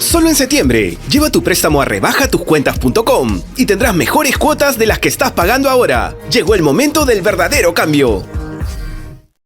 Solo en septiembre, lleva tu préstamo a rebajatucuentas.com y tendrás mejores cuotas de las que estás pagando ahora. Llegó el momento del verdadero cambio.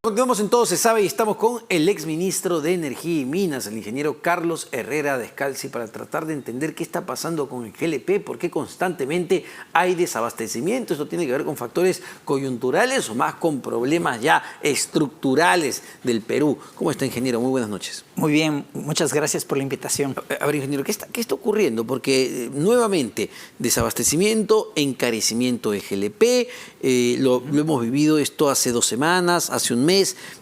Continuamos en Todo se sabe y estamos con el exministro de Energía y Minas, el ingeniero Carlos Herrera Descalzi, para tratar de entender qué está pasando con el GLP, por qué constantemente hay desabastecimiento. ¿Esto tiene que ver con factores coyunturales o más con problemas ya estructurales del Perú? ¿Cómo está, ingeniero? Muy buenas noches. Muy bien, muchas gracias por la invitación. A ver, ingeniero, ¿qué está ocurriendo? Porque nuevamente, desabastecimiento, encarecimiento de GLP, lo hemos vivido esto hace 2 semanas, hace un mes.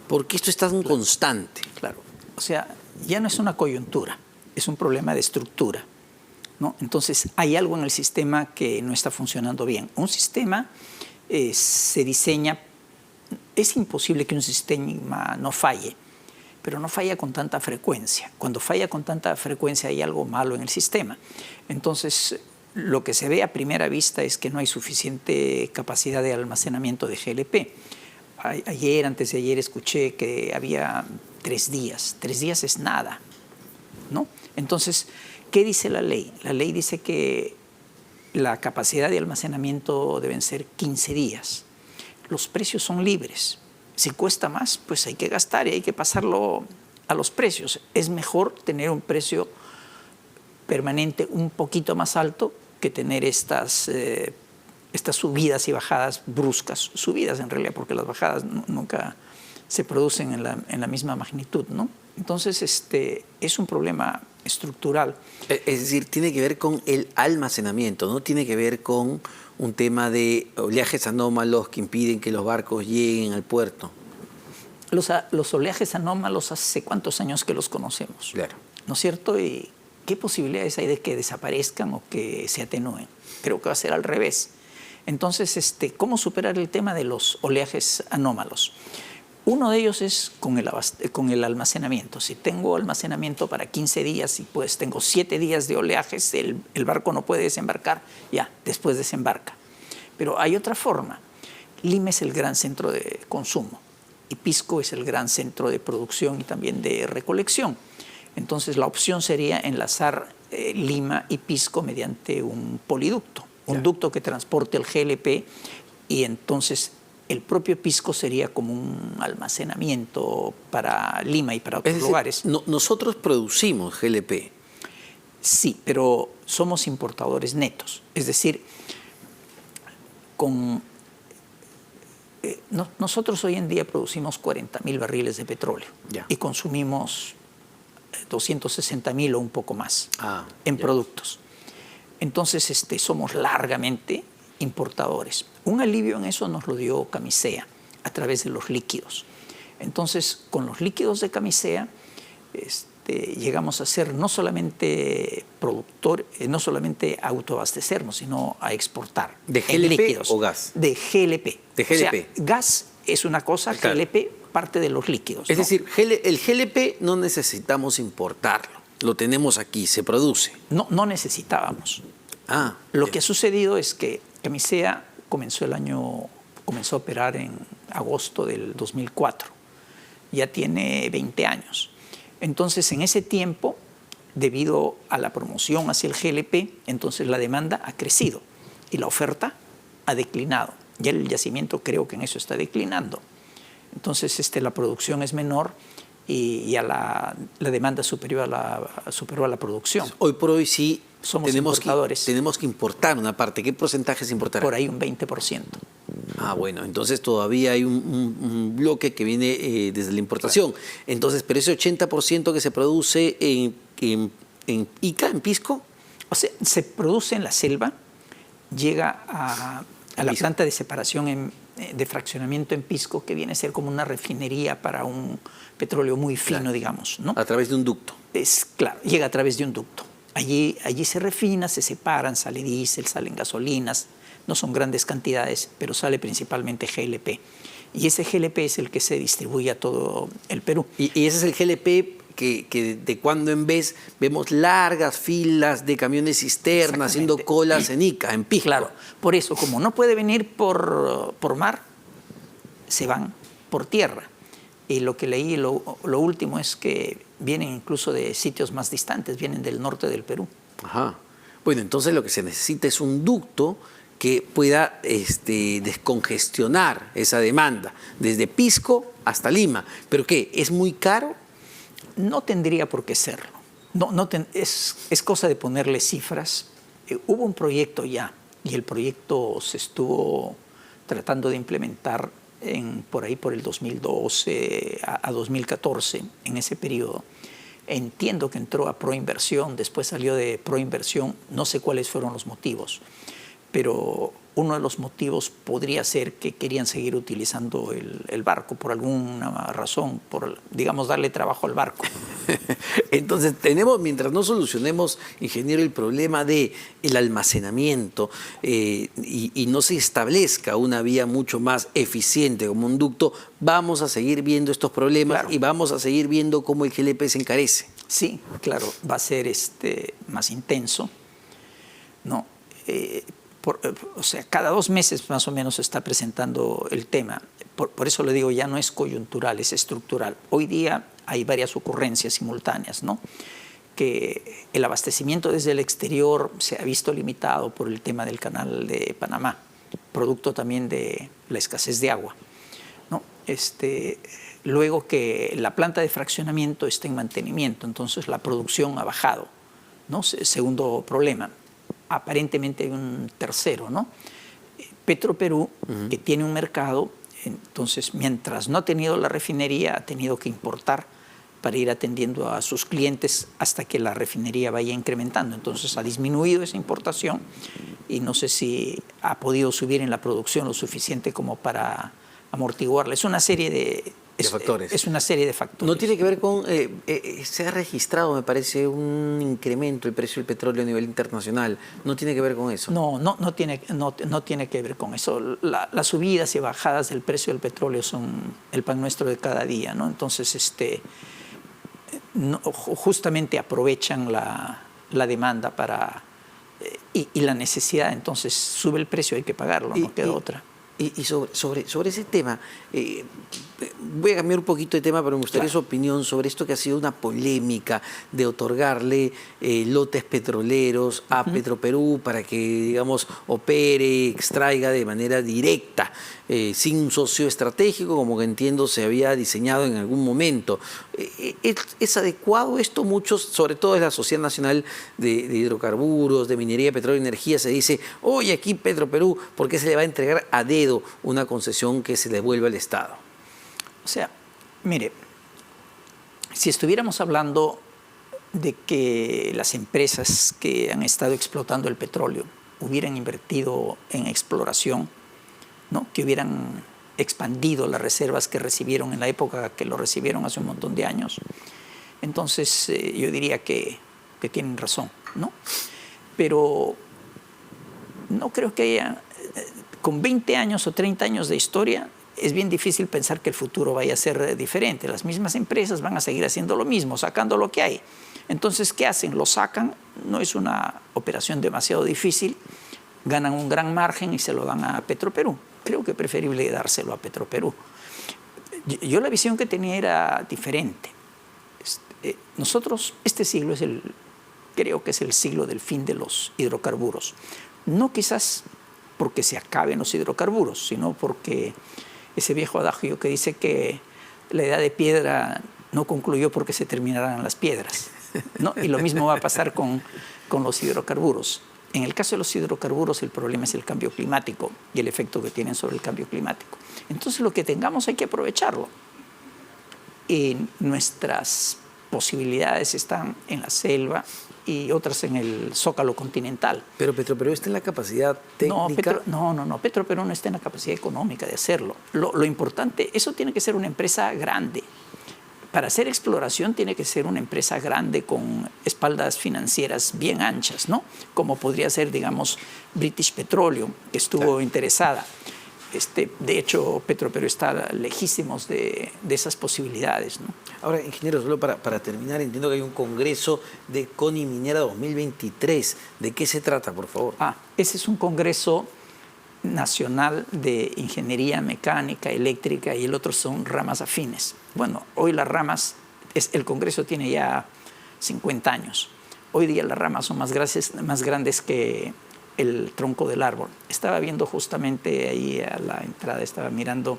¿Por qué esto es tan constante? Claro, o sea, ya no es una coyuntura, es un problema de estructura, ¿no? Entonces, hay algo en el sistema que no está funcionando bien. Un sistema se diseña, es imposible que un sistema no falle, pero no falla con tanta frecuencia. Cuando falla con tanta frecuencia hay algo malo en el sistema. Entonces, lo que se ve a primera vista es que no hay suficiente capacidad de almacenamiento de GLP. Ayer, antes de ayer, escuché que había 3 días. 3 días es nada, ¿no? Entonces, ¿qué dice la ley? La ley dice que la capacidad de almacenamiento deben ser 15 días. Los precios son libres. Si cuesta más, pues hay que gastar y hay que pasarlo a los precios. Es mejor tener un precio permanente un poquito más alto que tener estas subidas y bajadas bruscas, subidas en realidad, porque las bajadas nunca se producen en la misma magnitud, ¿no? Entonces, es un problema estructural. Es decir, tiene que ver con el almacenamiento, no tiene que ver con un tema de oleajes anómalos que impiden que los barcos lleguen al puerto. Los oleajes anómalos, ¿hace cuántos años que los conocemos? Claro. ¿No es cierto? ¿Y qué posibilidades hay de que desaparezcan o que se atenúen? Creo que va a ser al revés. Entonces, ¿cómo superar el tema de los oleajes anómalos? Uno de ellos es con el almacenamiento. Si tengo almacenamiento para 15 días y pues tengo 7 días de oleajes, el barco no puede desembarcar, ya, después desembarca. Pero hay otra forma. Lima es el gran centro de consumo y Pisco es el gran centro de producción y también de recolección. Entonces, la opción sería enlazar Lima y Pisco mediante un poliducto. Un ducto que transporte el GLP y entonces el propio Pisco sería como un almacenamiento para Lima y para otros lugares. Nosotros producimos GLP. Sí, pero somos importadores netos. Es decir, nosotros hoy en día producimos 40.000 barriles de petróleo y consumimos 260.000 o un poco más en productos. Entonces, somos largamente importadores. Un alivio en eso nos lo dio Camisea a través de los líquidos. Entonces, con los líquidos de Camisea llegamos a ser no solamente no solamente a autoabastecernos, sino a exportar. ¿De GLP o gas? De GLP. De GLP. O sea, gas es una cosa, claro. GLP parte de los líquidos. Es decir, el GLP no necesitamos importarlo. Lo tenemos aquí, se produce. No necesitábamos. Lo que ha sucedido es que Camisea comenzó a operar en agosto del 2004. Ya tiene 20 años. Entonces, en ese tiempo, debido a la promoción hacia el GLP, entonces la demanda ha crecido y la oferta ha declinado. Ya el yacimiento creo que en eso está declinando. Entonces, la producción es menor y ya la demanda superó a la producción. Hoy por hoy sí somos importadores. Tenemos que importar una parte. ¿Qué porcentaje se importará? Por ahí un 20%. Bueno, entonces todavía hay un bloque que viene desde la importación. Claro. Entonces, pero ese 80% que se produce en Ica, en Pisco. O sea, se produce en la selva, llega a la planta de separación de fraccionamiento en Pisco, que viene a ser como una refinería para un petróleo muy fino, claro, digamos, ¿no? A través de un ducto. Claro, llega a través de un ducto. Allí se refina, se separan, sale diésel, salen gasolinas. No son grandes cantidades, pero sale principalmente GLP. Y ese GLP es el que se distribuye a todo el Perú. Y ese es el GLP que de cuando en vez vemos largas filas de camiones cisterna haciendo colas en Ica, en Pisco. Claro, por eso, como no puede venir por mar, se van por tierra. Y lo que leí, lo último es que vienen incluso de sitios más distantes, vienen del norte del Perú. Ajá. Bueno, entonces lo que se necesita es un ducto que pueda descongestionar esa demanda, desde Pisco hasta Lima. ¿Pero qué? ¿Es muy caro? No tendría por qué serlo. Es cosa de ponerle cifras. Hubo un proyecto ya, y el proyecto se estuvo tratando de implementar por ahí por el 2012 a 2014, en ese periodo. Entiendo que entró a Proinversión, después salió de Proinversión, no sé cuáles fueron los motivos, pero uno de los motivos podría ser que querían seguir utilizando el barco por alguna razón, por, digamos, darle trabajo al barco. Entonces mientras no solucionemos, ingeniero, el problema del almacenamiento y no se establezca una vía mucho más eficiente como un ducto, vamos a seguir viendo estos problemas. Claro. Y vamos a seguir viendo cómo el GLP se encarece. Sí, claro, va a ser más intenso, ¿no? O sea, cada 2 meses más o menos se está presentando el tema. Por eso le digo, ya no es coyuntural, es estructural. Hoy día hay varias ocurrencias simultáneas, ¿no? Que el abastecimiento desde el exterior se ha visto limitado por el tema del canal de Panamá, producto también de la escasez de agua, ¿no? Luego que la planta de fraccionamiento está en mantenimiento, entonces la producción ha bajado, ¿no? Segundo problema. Aparentemente hay un tercero, ¿no? Petroperú, que tiene un mercado, entonces mientras no ha tenido la refinería, ha tenido que importar para ir atendiendo a sus clientes hasta que la refinería vaya incrementando. Entonces ha disminuido esa importación y no sé si ha podido subir en la producción lo suficiente como para amortiguarla. Es una serie de factores. Es una serie de factores. No tiene que ver con... se ha registrado, me parece, un incremento del precio del petróleo a nivel internacional. ¿No tiene que ver con eso? No tiene que ver con eso. Las subidas y bajadas del precio del petróleo son el pan nuestro de cada día, ¿no? Entonces, justamente aprovechan la demanda y la necesidad. Entonces, sube el precio, hay que pagarlo, no queda otra. Y sobre ese tema, voy a cambiar un poquito de tema, pero me gustaría su opinión sobre esto que ha sido una polémica de otorgarle lotes petroleros a Petroperú para que, digamos, opere, extraiga de manera directa, sin un socio estratégico, como que entiendo se había diseñado en algún momento. ¿Es adecuado esto? Muchos, sobre todo de la Sociedad Nacional de Hidrocarburos, de Minería, Petróleo y Energía, se dice, oye, aquí Petroperú, ¿por qué se le va a entregar a dedo una concesión que se devuelve al Estado? O sea, mire, si estuviéramos hablando de que las empresas que han estado explotando el petróleo hubieran invertido en exploración, ¿no? Que hubieran expandido las reservas que recibieron en la época que lo recibieron hace un montón de años, entonces yo diría que tienen razón, ¿no? Pero no creo que haya, con 20 años o 30 años de historia, es bien difícil pensar que el futuro vaya a ser diferente. Las mismas empresas van a seguir haciendo lo mismo, sacando lo que hay. Entonces, ¿qué hacen? Lo sacan, no es una operación demasiado difícil, ganan un gran margen y se lo dan a Petroperú. Creo que es preferible dárselo a Petroperú. Yo la visión que tenía era diferente. Nosotros, este siglo creo que es el siglo del fin de los hidrocarburos. No quizás porque se acaben los hidrocarburos, sino porque ese viejo adagio que dice que la edad de piedra no concluyó porque se terminaran las piedras, ¿no? Y lo mismo va a pasar con los hidrocarburos. En el caso de los hidrocarburos, el problema es el cambio climático y el efecto que tienen sobre el cambio climático. Entonces, lo que tengamos hay que aprovecharlo. Nuestras posibilidades están en la selva y otras en el zócalo continental. Pero Petroperú está en la capacidad técnica. No, Petroperú no está en la capacidad económica de hacerlo. Lo importante, eso tiene que ser una empresa grande. Para hacer exploración tiene que ser una empresa grande con espaldas financieras bien anchas, ¿no? Como podría ser, digamos, British Petroleum, que estuvo interesada. De hecho, Petroperú está lejísimos de esas posibilidades, ¿no? Ahora, ingeniero, solo para terminar, entiendo que hay un congreso de CONI Minera 2023. ¿De qué se trata, por favor? Ese es un congreso nacional de ingeniería mecánica, eléctrica, y el otro son ramas afines. Bueno, hoy las ramas, el Congreso tiene ya 50 años. Hoy día las ramas son más grandes que el tronco del árbol. Estaba viendo justamente ahí a la entrada, estaba mirando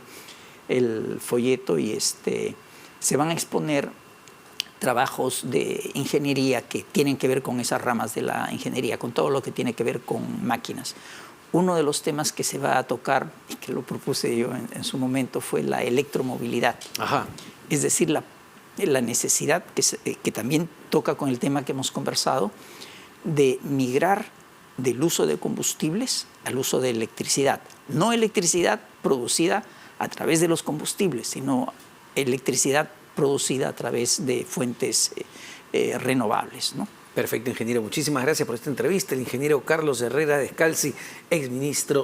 el folleto y se van a exponer trabajos de ingeniería que tienen que ver con esas ramas de la ingeniería, con todo lo que tiene que ver con máquinas. Uno de los temas que se va a tocar, y que lo propuse yo en su momento, fue la electromovilidad. Ajá. Es decir, la necesidad que también toca con el tema que hemos conversado, de migrar del uso de combustibles al uso de electricidad. No electricidad producida a través de los combustibles, sino electricidad producida a través de fuentes renovables, ¿no? Perfecto, ingeniero. Muchísimas gracias por esta entrevista. El ingeniero Carlos Herrera Descalzi, exministro